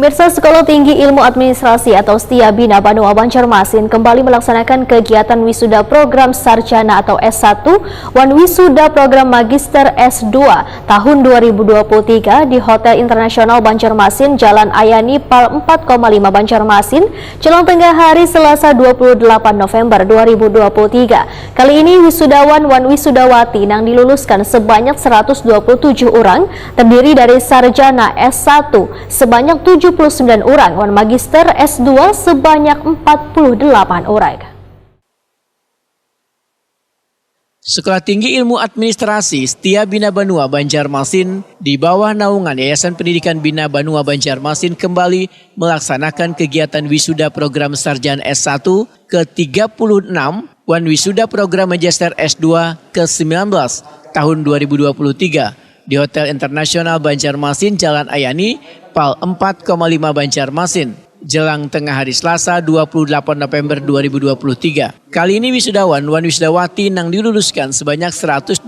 Pemirsa, Sekolah Tinggi Ilmu Administrasi atau STIA Bina Banua Banjarmasin kembali melaksanakan kegiatan wisuda program sarjana atau S1 dan wisuda program magister S2 tahun 2023 di Hotel Internasional Banjarmasin, Jalan Ayani, Pal 4,5 Banjarmasin, jelang tengah hari Selasa 28 November 2023. Kali ini wisudawan dan wisudawati yang diluluskan sebanyak 127 orang, terdiri dari sarjana S1 sebanyak 79 orang dan magister S2 sebanyak 48 orang. Sekolah Tinggi Ilmu Administrasi STIA Bina Banua Banjarmasin di bawah naungan Yayasan Pendidikan Bina Banua Banjarmasin kembali melaksanakan kegiatan wisuda program sarjana S1 ke-36 dan wisuda program magister S2 ke-19 tahun 2023 di Hotel Internasional Banjarmasin, Jalan Ayani, Pal 4,5 Banjarmasin, jelang tengah hari Selasa 28 November 2023. Kali ini wisudawan dan wisudawati yang diluluskan sebanyak 127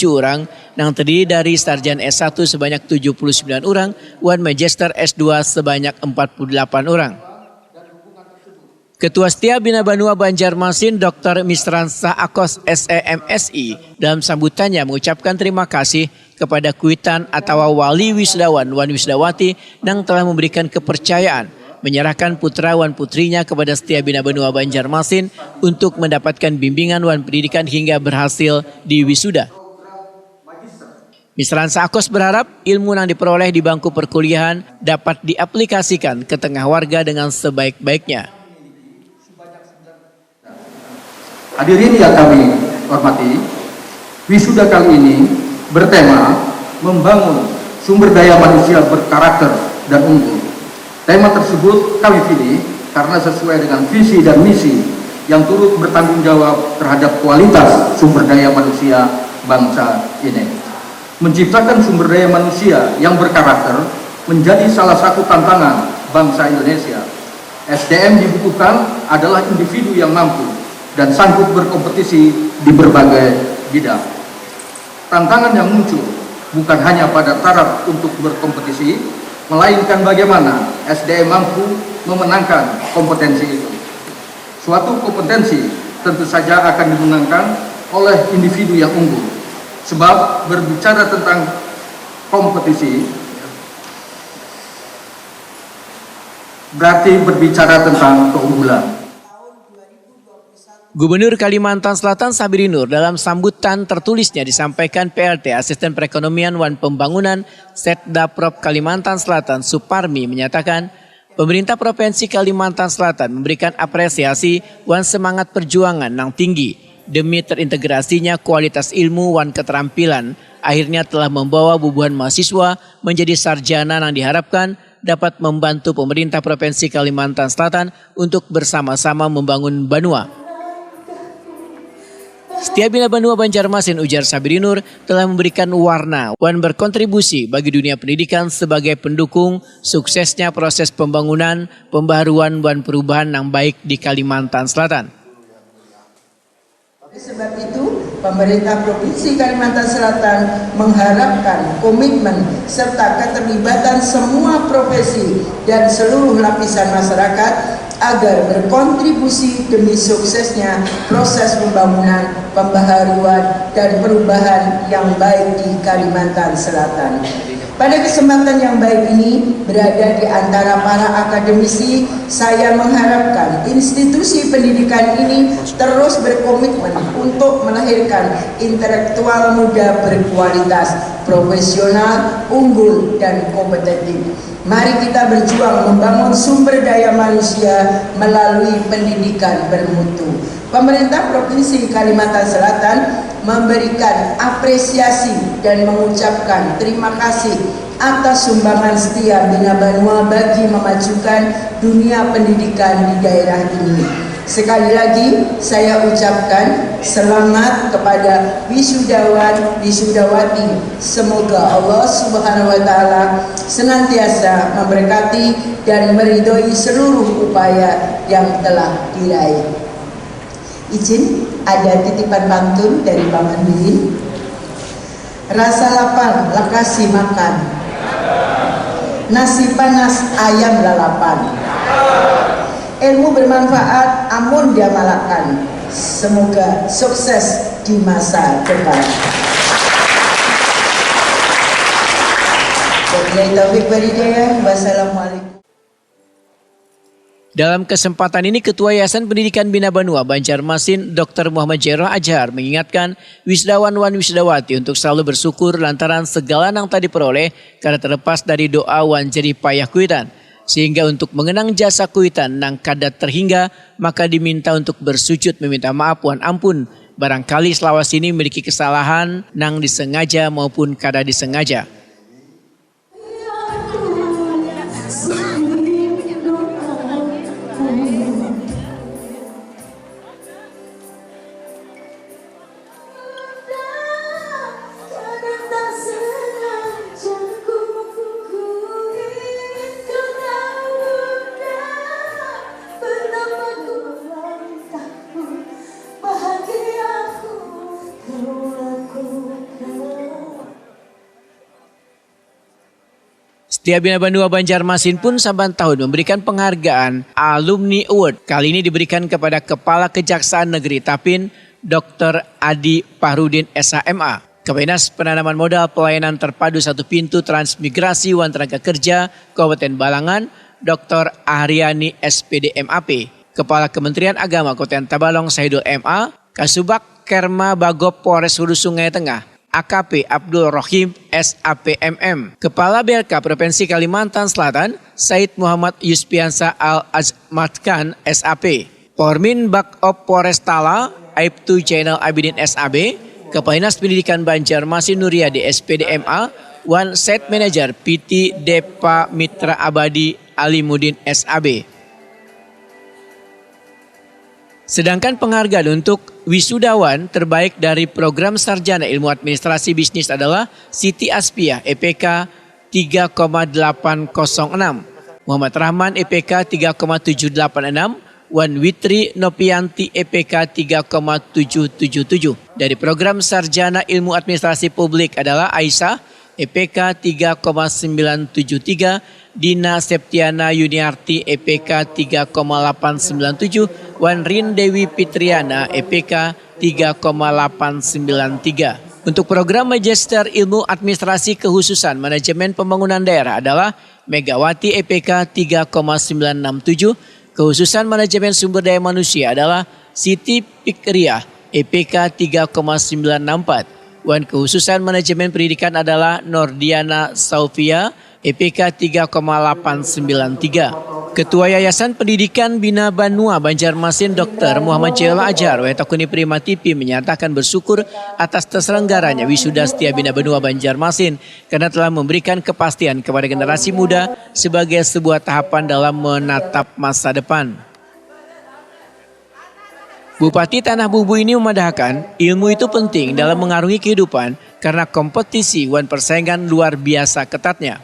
orang yang terdiri dari sarjana S1 sebanyak 79 orang dan magister S2 sebanyak 48 orang. Ketua STIA Bina Banua Banjarmasin Dr. Misransa Akos SEMSI dalam sambutannya mengucapkan terima kasih kepada kuitan atau wali wisudawan dan wisudawati yang telah memberikan kepercayaan menyerahkan putra dan putrinya kepada STIA Bina Banua Banjarmasin untuk mendapatkan bimbingan dan pendidikan hingga berhasil di wisuda. Misransa Akos berharap ilmu yang diperoleh di bangku perkuliahan dapat diaplikasikan ke tengah warga dengan sebaik-baiknya. Hadirin yang kami hormati, wisuda kali ini bertema membangun sumber daya manusia berkarakter dan unggul. Tema tersebut kami pilih karena sesuai dengan visi dan misi yang turut bertanggung jawab terhadap kualitas sumber daya manusia bangsa ini. Menciptakan sumber daya manusia yang berkarakter menjadi salah satu tantangan bangsa Indonesia. SDM dibutuhkan adalah individu yang mampu dan sanggup berkompetisi di berbagai bidang. Tantangan yang muncul bukan hanya pada taraf untuk berkompetisi, melainkan bagaimana SDM mampu memenangkan kompetensi itu. Suatu kompetensi tentu saja akan dimenangkan oleh individu yang unggul. Sebab berbicara tentang kompetisi berarti berbicara tentang keunggulan. Gubernur Kalimantan Selatan Sabiri Nur dalam sambutan tertulisnya disampaikan PLT Asisten Perekonomian dan Pembangunan Setda Prop Kalimantan Selatan Suparmi menyatakan pemerintah Provinsi Kalimantan Selatan memberikan apresiasi dan semangat perjuangan yang tinggi demi terintegrasinya kualitas ilmu dan keterampilan akhirnya telah membawa bubuhan mahasiswa menjadi sarjana yang diharapkan dapat membantu pemerintah Provinsi Kalimantan Selatan untuk bersama-sama membangun Banua. STIA Bina Banua Banjarmasin, ujar Sabiri Nur, telah memberikan warna dan berkontribusi bagi dunia pendidikan sebagai pendukung suksesnya proses pembangunan, pembaharuan dan perubahan yang baik di Kalimantan Selatan. Sebab itu, pemerintah Provinsi Kalimantan Selatan mengharapkan komitmen serta keterlibatan semua profesi dan seluruh lapisan masyarakat agar berkontribusi demi suksesnya proses pembangunan, pembaharuan, dan perubahan yang baik di Kalimantan Selatan. Pada kesempatan yang baik ini, berada di antara para akademisi, saya mengharapkan institusi pendidikan ini terus berkomitmen untuk melahirkan intelektual muda berkualitas, profesional, unggul, dan kompetitif. Mari kita berjuang membangun sumber daya manusia melalui pendidikan bermutu. Pemerintah Provinsi Kalimantan Selatan memberikan apresiasi dan mengucapkan terima kasih atas sumbangan STIA Bina Banua bagi memajukan dunia pendidikan di daerah ini. Sekali lagi saya ucapkan selamat kepada wisudawan, wisudawati. Semoga Allah Subhanahu wa Ta'ala senantiasa memberkati dan meridhoi seluruh upaya yang telah diraih. Izin ada titipan pantun dari Paman Bilin. Rasa lapar, lekasi makan. nasi panas ayam lalapan. Ilmu bermanfaat amun diamalkan. Semoga sukses di masa depan. Wassalamualaikum. Dalam kesempatan ini, Ketua Yayasan Pendidikan Bina Banua Banjarmasin, Dr. Muhammad Jairah Azhar mengingatkan wisudawan wan wisudawati untuk selalu bersyukur lantaran segala yang tadi peroleh karena terlepas dari doa wan jadi payah kuitan. Sehingga untuk mengenang jasa kuitan nang kadat terhingga, maka diminta untuk bersujud meminta maaf wan ampun. Barangkali selawas ini memiliki kesalahan nang disengaja maupun kada disengaja. Setia Bina Banua Banjarmasin pun saban tahun memberikan penghargaan Alumni Award. Kali ini diberikan kepada Kepala Kejaksaan Negeri Tapin, Dr. Adi Pahrudin SHMA. Kepenas Penanaman Modal Pelayanan Terpadu Satu Pintu Transmigrasi Wan Tenaga Kerja Kabupaten Balangan, Dr. Aryani SPD MAP. Kepala Kementerian Agama Kabupaten Tabalong Sahidul MA, Kasubag Kerma Bagop Polres Hulu Sungai Tengah, AKP Abdul Rohim SAPMM. Kepala BLK Provinsi Kalimantan Selatan Said Muhammad Yuspiansa Al-Azmatkan SAP. Pormin Bakop Polres Tala Aibtu Jainal Abidin SAB. Kepala Dinas Pendidikan Banjarmasin Nuryadi SPD MA. One Set Manager PT Depa Mitra Abadi Alimudin SAB. Sedangkan penghargaan untuk wisudawan terbaik dari program Sarjana Ilmu Administrasi Bisnis adalah Siti Aspiah EPK 3,806, Muhammad Rahman EPK 3,786, Wan Witri Nopianti EPK 3,777. Dari program Sarjana Ilmu Administrasi Publik adalah Aisyah EPK 3,973, Dina Septiana Yuniarti EPK 3,897, Wan Rin Dewi Pitriana EPK 3,893. Untuk program Magister Ilmu Administrasi Kehususan Manajemen Pembangunan Daerah adalah Megawati EPK 3,967, Kehususan Manajemen Sumber Daya Manusia adalah Siti Pikriah EPK 3,964. Wan Kehususan Manajemen Pendidikan adalah Nordiana Saufia EPK 3,893. Ketua Yayasan Pendidikan Bina Banua Banjarmasin Dr. Muhammad Jairah Azhar Wetakuni Prima TV menyatakan bersyukur atas terselenggaranya wisuda Setia Bina Banua Banjarmasin karena telah memberikan kepastian kepada generasi muda sebagai sebuah tahapan dalam menatap masa depan. Bupati Tanah Bubu ini memadahkan ilmu itu penting dalam mengarungi kehidupan karena kompetisi wan persaingan luar biasa ketatnya.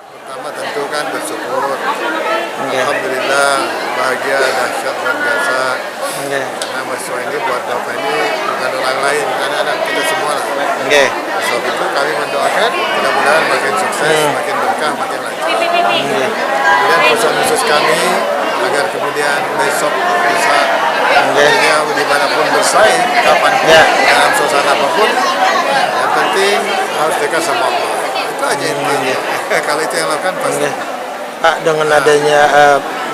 Pertama tentu kan bersyukur. Alhamdulillah bahagia, dahsyat, luar biasa. Karena mahasiswa ini buat Bapak ini bukan orang lain, anak-anak kita semua lah. Sebab itu kami mendoakan mudah-mudahan makin sukses, makin berkah, makin lancar. Kemudian pesan khusus kami agar kemudian besok bisa beliau dimanapun bersaing, kapanpun, dalam suasana apapun, yang penting harus dekat sama Allah. Itu aja intinya. Kalau itu yang lakukan pasti. Pak, dengan adanya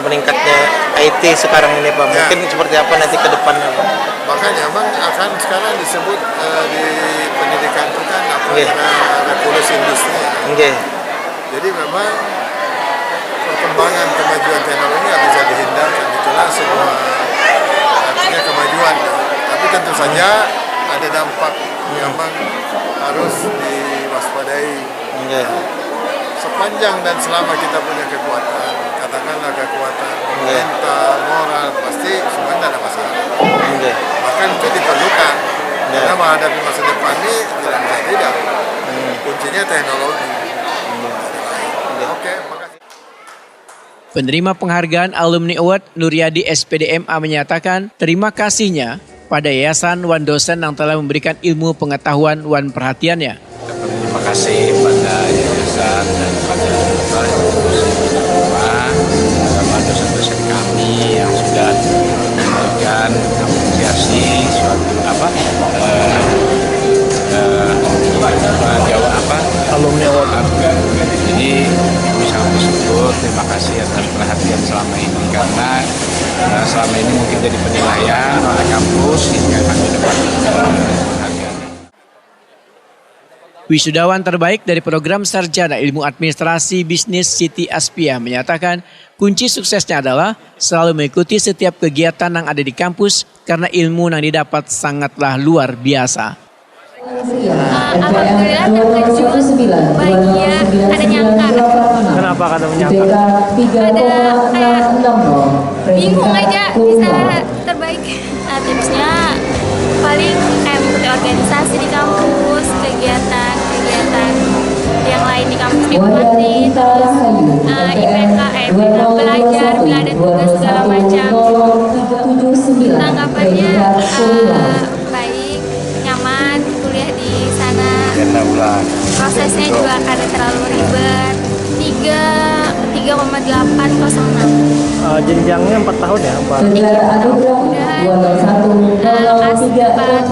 meningkatnya IT sekarang ini Pak, mungkin seperti apa nanti ke depannya Pak? Makanya memang akan sekarang disebut di pendidikan itu kan revolusi industri. Jadi memang perkembangan kemajuan teknologi nggak bisa dihindarkan, itulah sebuah artinya kemajuan. Tapi tentu saja ada dampak yang memang harus diwaspadai. Sepanjang dan selama kita punya kekuatan, katakanlah kekuatan mental, moral, pasti semuanya tidak ada masalah. Bahkan itu diperlukan. Karena menghadapi masa depan ini tidak bisa tidak. Kuncinya teknologi. Oke, makasih. Penerima penghargaan Alumni Award Nuryadi SPD MA menyatakan terima kasihnya pada Yayasan Wan Dosen yang telah memberikan ilmu pengetahuan wan perhatiannya. Terima kasih pada yayasan dan selama ini mungkin jadi penilaian oleh kampus hingga kami dapat penghargaan. Wisudawan terbaik dari program Sarjana Ilmu Administrasi Bisnis Siti Aspiah menyatakan kunci suksesnya adalah selalu mengikuti setiap kegiatan yang ada di kampus karena ilmu yang didapat sangatlah luar biasa. Alhamdulillah terkejut, bahagia, ada nyangka. Kenapa kata menyangka? Ada kayak bingung aja bisa terbaik. Nah, tipsnya paling mengikuti organisasi di kampus, kegiatan yang lain di kampus diikuti, terus IPK, belajar, bila ada tugas segala macam. Tanggapannya baik, nyaman kuliah di sana. Prosesnya juga ada terlalu ribet. 3,806. Jenjangnya 4 tahun ya? Dan aspaknya kalian